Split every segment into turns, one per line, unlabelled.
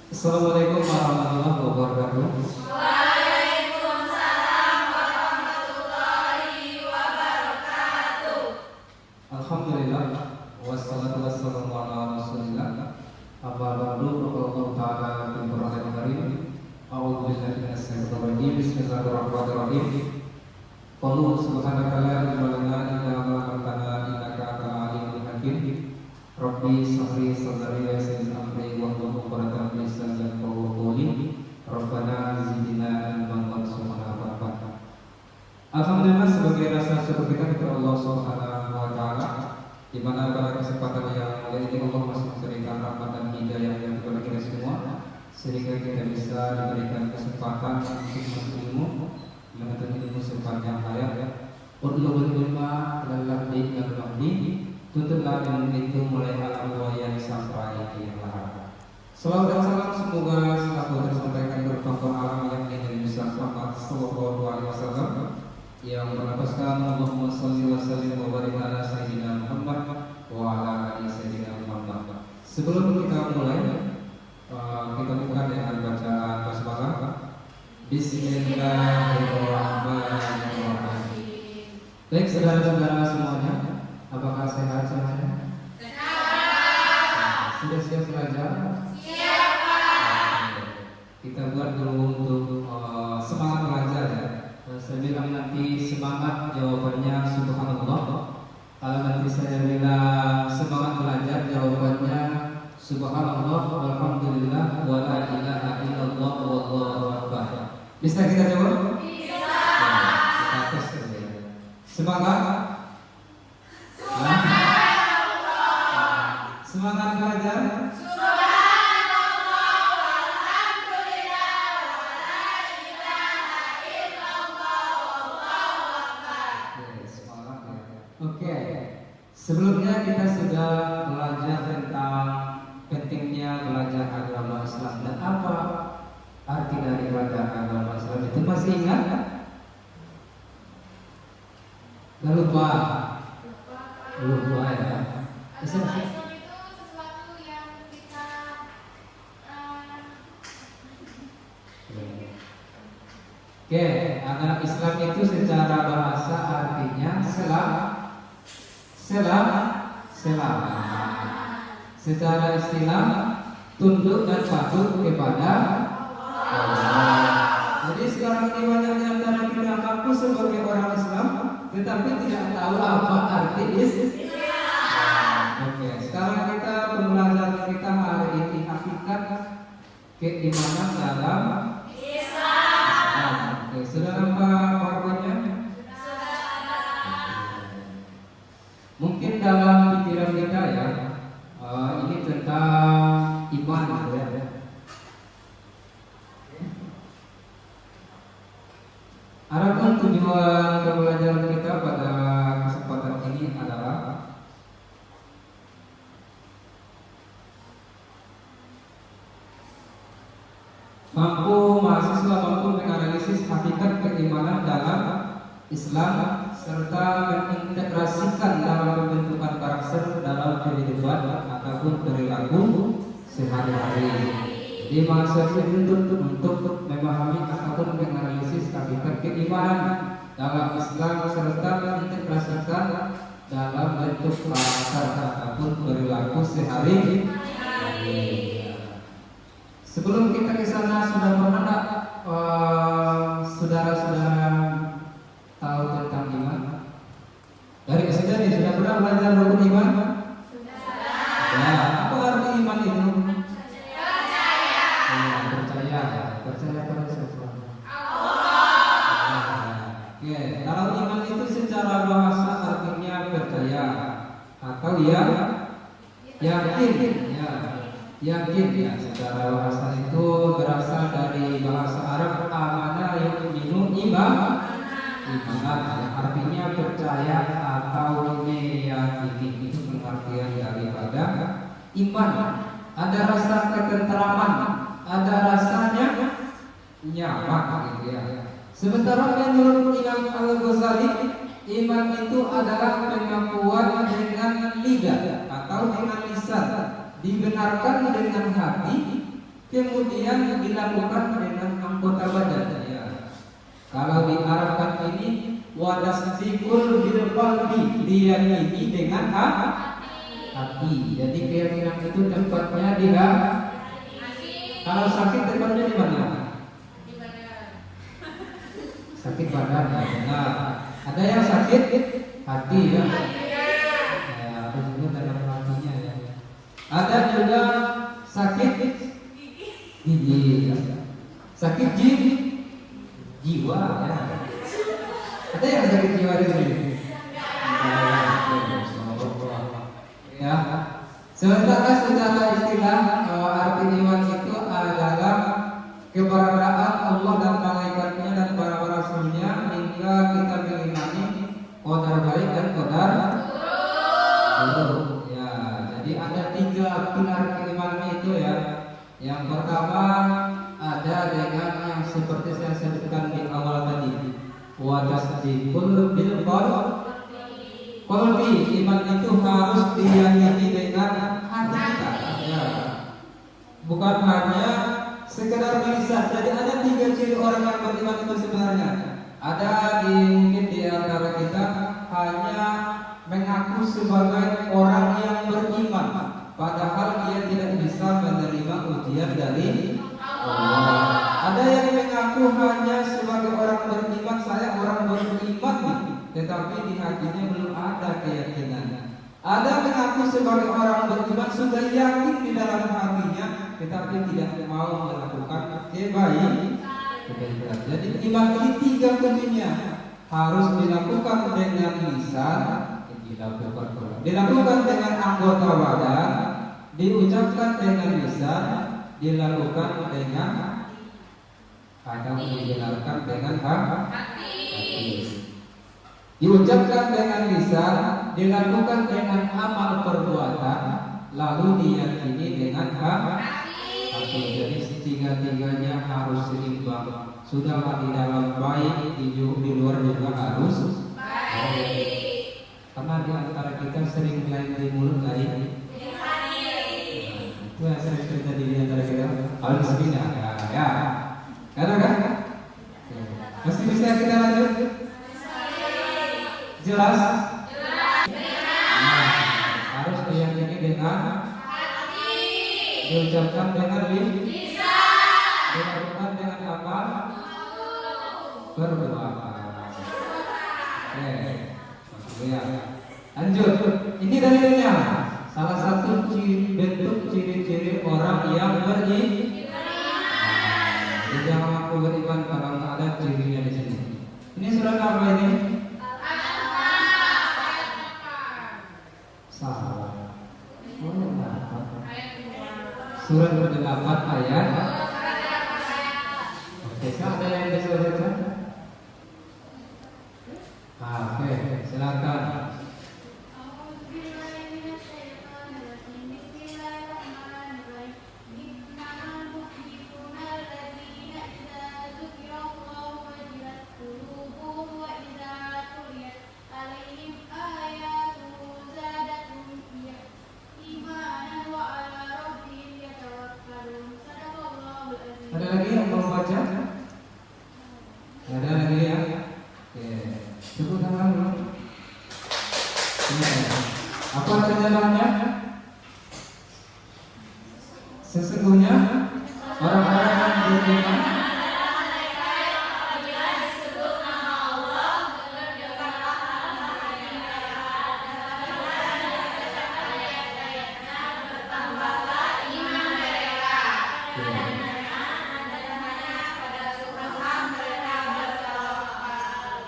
Assalamualaikum warahmatullahi wabarakatuh.
Waalaikumsalam warahmatullahi wabarakatuh.
Alhamdulillah wassalatu wassalamu ala Rasulillah. Amma ba'du, qala Allah ta'ala fil Qur'anil Karim. A'udzu billahi minasy syaithanir rajim. Bismillahirrahmanirrahim. Qul subhanaka la ilma lana illa ma 'allamtana innaka antal alimul hakim. Rabbi shrah sadri wa yassir li amri wahlul 'uqdatam min lisani yafqahu qawli. Rabbana zidna ilman warzuqna fahma. Alhamdulillah, sebagai rasa syukur kita kepada Allah Subhanahu wa taala, di mana pada kesempatan yang mulia ini Allah masih memberikan rahmat dan hidayah kepada kita semua, sehingga kita bisa diberikan kesempatan untuk menuntut ilmu, menuntut ilmu sepanjang hayat. Utlubul ilma lallah di tuntutlah ilmu itu mulai alam wayang sampai kiamat lahar. Salawat dan salam semoga selalu tersampaikan berfaktor alam yang Nabi Muhammad sallallahu alaihi wasallam yang berlafazkan Allahumma shalli wa sallim wa barik ala sayyidina Muhammad wa ala ali sayyidina Muhammad. Sebelum kita mulai, kita buka dengan bacaan basmalah. Bismillahirrahmanirrahim. Baik saudara-saudara semuanya, apakah sehat semuanya? Sehat. Sudah siap belajar?
Siap, Pak.
Kita buat dulu untuk semangat belajar ya. Saya bilang nanti semangat, jawabannya subhanallah. Kalau nanti saya bilang semangat belajar, jawabannya subhanallah, walhamdulillah, wa la ilaha illallah, wallahu akbar. Bisa kita jawab?
Bisa.
Kita tes saja. Semangat? Semangat belajar?
Subhanallah walhamdulillah wa la ilaha illallah wallahu akbar.
Semangat ya. Oke. Sebelumnya kita sudah belajar tentang pentingnya belajar agama Islam dan apa arti dari belajar agama Islam itu, masih ingat? Gak lupa? Lupa ya.
Agama Islam itu sesuatu yang kita
Oke, agama Islam itu secara bahasa artinya selam. Secara istilah tunduk dan patuh kepada Allah. Jadi sekarang ini banyak di antara kita mengaku sebagai orang Islam, tetapi tidak tahu apa arti Islam. Oke, sekarang kita pembelajaran kita hari ini hakikat keimanan dalam Islam. Oke, sudah nampak powerpointnya? Mungkin dalam pikiran kita ya, ini tentang iman gitu ya. Harapan tujuan pembelajaran kita pada kesempatan ini adalah mahasiswa mampu menganalisis hakikat keimanan dalam Islam serta mengintegrasikan dalam pembentukan karakter dalam kehidupan ataupun perilaku sehari-hari. Jadi mahasiswa dituntut untuk memahami ataupun menganalisis hakikat keimanan dalam Islam serta mengintegrasikan dalam bentuk karakter ataupun perilaku sehari-hari. Sebelum kita ke sana, sudah pernah saudara-saudara tahu tentang iman? Dari SD nih sudah pernah belajar rukun iman? Ya, apa arti iman itu? Percaya pada siapa? Oke, kalau iman itu secara bahasa artinya percaya atau yakin ya. Secara bahasa itu berasal dari bahasa Arab amana yu'minu iman, artinya percaya atau meyakini. Itu pengertian daripada iman. Ada rasa ketenteraman, ada rasanya nyaman gitu ya. Sementara menurut Imam Al-Ghazali, iman itu adalah pengakuan dengan lidah atau dengan lisan, dibenarkan dengan hati, kemudian dilakukan dengan anggota badan. Ya. Kalau di Arab kan ini wadasdikul bil qalbi, diyakini dengan hati. Jadi keyakinan itu tempatnya di hati. Kalau sakit tempatnya di mana?
Di badan.
Sakit badan. Nah, ada yang sakit hati ya. Harus juga dalam hatinya ya. Ada juga sakit gigi, sakit jiwa ya. Ada yang sakit jiwa di sini? Ya. Sementara secara istilah arti iman itu adalah keberadaan Allah dan malaikatnya dan para rasulnya hingga kita mengimani qadar baik dan qadar buruk. Ya, jadi ada 3 pilar keimanan itu ya. Yang pertama ada dengan yang seperti saya sebutkan di awal tadi, wa tasdiqul bil qalbi. Iman itu harus diyakini dengan hati kita ya. Bukan hanya sekedar lisan. Jadi ada 3 ciri orang yang beriman itu sebenarnya. Ada mungkin di antara kita hanya mengaku sebagai orang yang beriman, padahal dia tidak bisa menerima ujian dari Allah. Ada yang mengaku hanya sebagai orang beriman, saya orang beriman, tetapi di hatinya belum ada keyakinan. Ada mengaku sebagai orang beriman, sudah yakin di dalam hatinya, tetapi tidak mau melakukan kebaikan. Jadi iman ini 3 kuncinya. Harus dilakukan dengan lisan, dilakukan dengan anggota badan, diucapkan dengan lisan, dilakukan dengan atau dijalankan dengan hati. Diucapkan dengan lisan, dilakukan dengan amal perbuatan, lalu diyakini dengan hati. Jadi 3-tiganya harus seimbang. Sudahlah di dalam baik, di luar juga harus baik. Karena di antara kita sering lain di mulut lain. Itu yang sering cerita di antara kita. Kalau disebutnya ya. Karena kan? Masih bisa kita lanjut? Jelas? Harus diyakini dengan hati, diucapkan dengan lisan, dilakukan dengan apa? Perbuatan. Oke. Ya. Lanjut. Ini dalilnya. Salah satu bentuk ciri-ciri orang yang beriman. Jangan mengaku beriman kalau tak ada cirinya di sini. Ini surat apa ini? Salah. Surat ke-8 ayat. Oke, ada yang bisa baca? Oke, silakan. Ada lagi yang mau baca? Ada lagi ya? Oke. Cukup tangan dulu. Apa terjemahannya? Sesungguhnya orang-orang yang beriman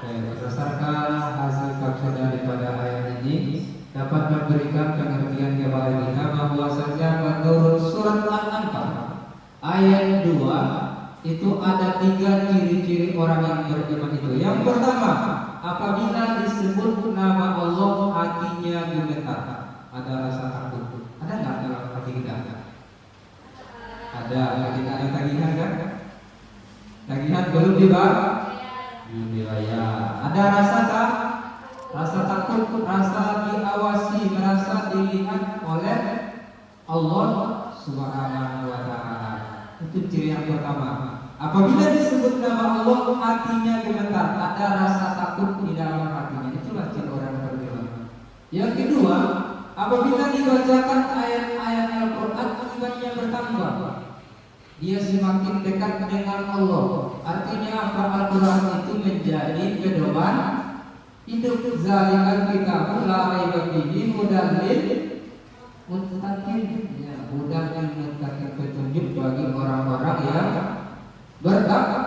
berdasarkan hasil kajian daripada ayat ini dapat memberikan pengertian kepada kita bahwasanya menurut surat Al-Anfal ayat 2 itu ada 3 ciri-ciri orang yang beriman itu. Yang pertama, apabila disebut nama Allah hatinya gemetar, ada rasa takut. Ada nggak dalam hati kita? Ada. Kita ada tagihan kan? Tagihan belum dibayar. Ada rasa takut, rasa diawasi, merasa dilihat oleh Allah Subhanahu wa taala. Itu ciri yang pertama. Apabila disebut nama Allah, hatinya gemetar, ada rasa takut di dalam hatinya. Itulah ciri orang yang beriman. Yang kedua, apabila dibacakan ayat-ayat Al-Quran, imannya bertambah. Dia semakin dekat dengan Allah. Artinya apa? Al-Quran itu menjadi pedoman hidup. Zalikal kitabul la raiba fihi hudan lil muttaqin. Ya, hudan lil muttaqin, petunjuk bagi orang-orang yang bertakwa.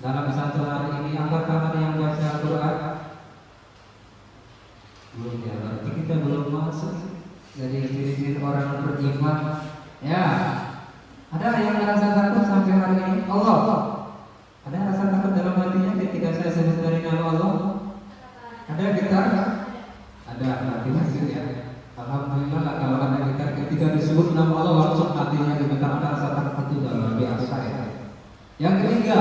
Dalam satu hari ini, angkat tangan yang baca Al-Quran. Belum ya, berarti kita belum masuk. Jadi ciri-ciri orang beriman. Ya, ada yang merasa takut sampai hari ini? Allah. Ada rasa takut dalam hatinya ketika saya sebut dari nama Allah? Ada kita? Ada, berarti masih ya. Alhamdulillah lah kalau ada kita ketika disebut nama Allah langsung hatinya gemetar, ada rasa takut itu dalam biasa ya. Yang ketiga,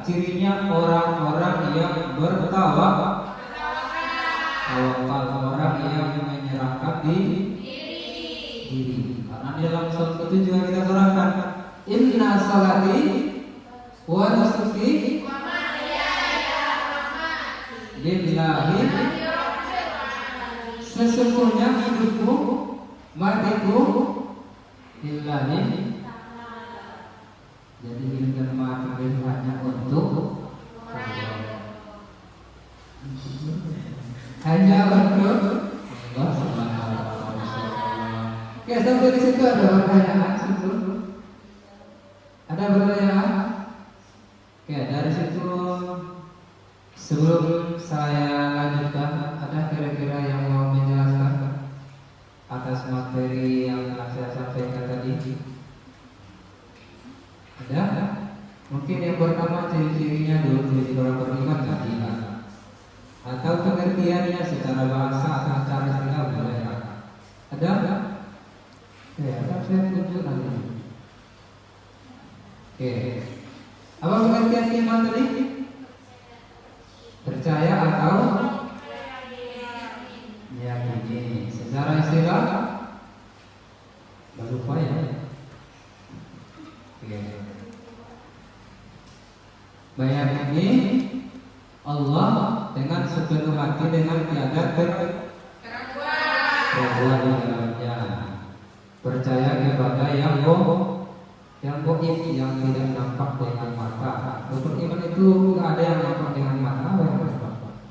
cirinya orang-orang yang bertawakal. Orang yang menyerahkan diri. Karena di dalam surat itu juga kita terangkan, inna salati wa nusuki lillahi, sesungguhnya hidupku, matiku lillahi. Jadi hidup dan mati hanya untuk Allah Subhanahu wa taala. Oke, sampai di situ ada pertanyaan sebelum? Ada pertanyaan? Oke, dari situ sebelum saya lanjutkan, ada kira-kira yang mau menjelaskan atas materi yang telah saya sampaikan tadi? Ada? Mungkin yang pertama ciri-cirinya dulu, ciri orang beriman tadi, atau pengertiannya secara bahasa atau secara istilah boleh. Ada? Ya, saya tunjuk nanti. Oke. Apa pengertian iman tadi? Percaya atau meyakini. Secara istilah lupa ya. Oke. Meyakini Allah dengan sepenuh hati, dengan tiada keraguan di dalamnya. Percaya kepada yang gaib, yang tidak nampak dengan mata. Beriman itu tidak ada yang nampak dengan mata.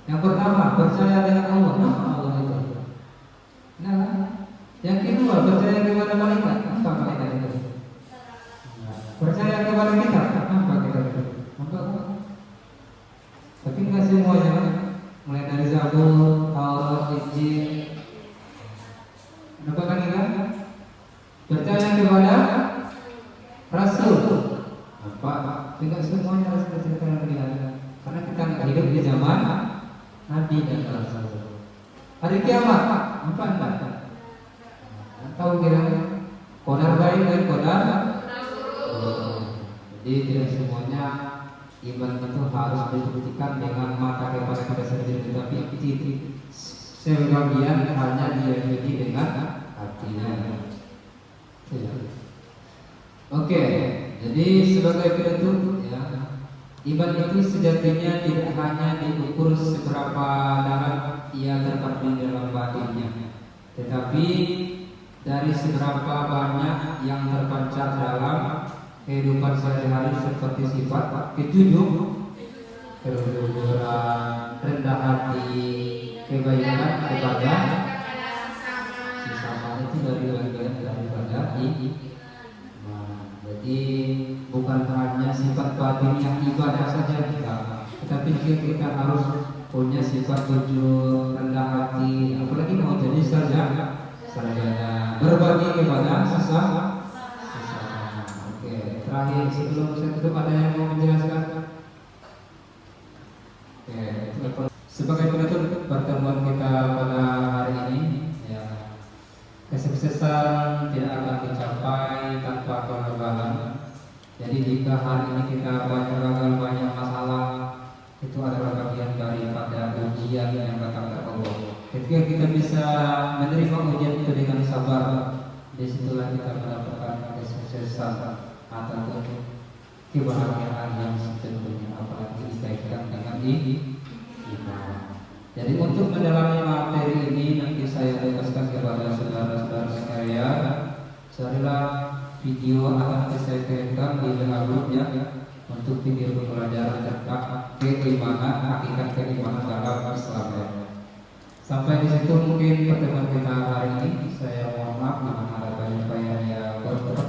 Yang pertama, percaya dengan Allah. Allah itu. Nah, yang kedua, percaya kepada malaikat. Apa malaikat itu? Percaya kepada kita. Apa kita itu? Tapi nggak semuanya, mulai dari Zabur, Taurat, Injil. Apa kan kita? Percaya kepada Rasul. Apa? Tidak semuanya harus percaya kepada dia. Karena kita nggak hidup di zaman Nabi dan Rasul. Hari kiamat, apa enggak? Tahu kira? Qadar baik dan qadar. Jadi tidak semuanya iman itu harus dibuktikan dengan mata kepada kita sendiri, tetapi sebagian hanya diyakini dengan hatinya. Oke, jadi sebagai penutup ya, iman itu sejatinya tidak hanya diukur seberapa dalam ia terkandung dalam batinnya, tetapi dari seberapa banyak yang terpancar dalam kehidupan sehari-hari seperti sifat ketujuh, kejujuran, rendah hati, kebaikan kepada sesama, itu dari bagian daripada jadi bukan hanya sifat batin yang ibadah saja kita, tetapi kita harus punya sifat jujur, rendah hati, apalagi mau jadi sarjana, berbagi kepada sesama. Oke, terakhir sebelum saya tutup, ada yang mau menjelaskan? Oke, sebagai penutup pertemuan kita pada hari ini, ya, kesuksesan tidak akan dicapai tanpa pengorbanan. Jadi jika hari ini kita gagal banyak masalah, itu adalah bagian daripada ujian yang datang dari Allah. Ketika kita bisa menerima ujian itu dengan sabar, Disitulah kita mendapatkan kesuksesan ataupun kebahagiaan yang sesungguhnya, apalagi dikaitkan dengan ibadah. Jadi untuk mendalami materi ini nanti saya tegaskan kepada saudara-saudara sekalian, carilah video akan saya kirimkan di grup ya, untuk video pembelajaran tentang keimanan, hakikat keimanan dalam Islam. Sampai di situ mungkin pertemuan kita hari ini. Saya mohon maaf jika ada banyak yang berkenan.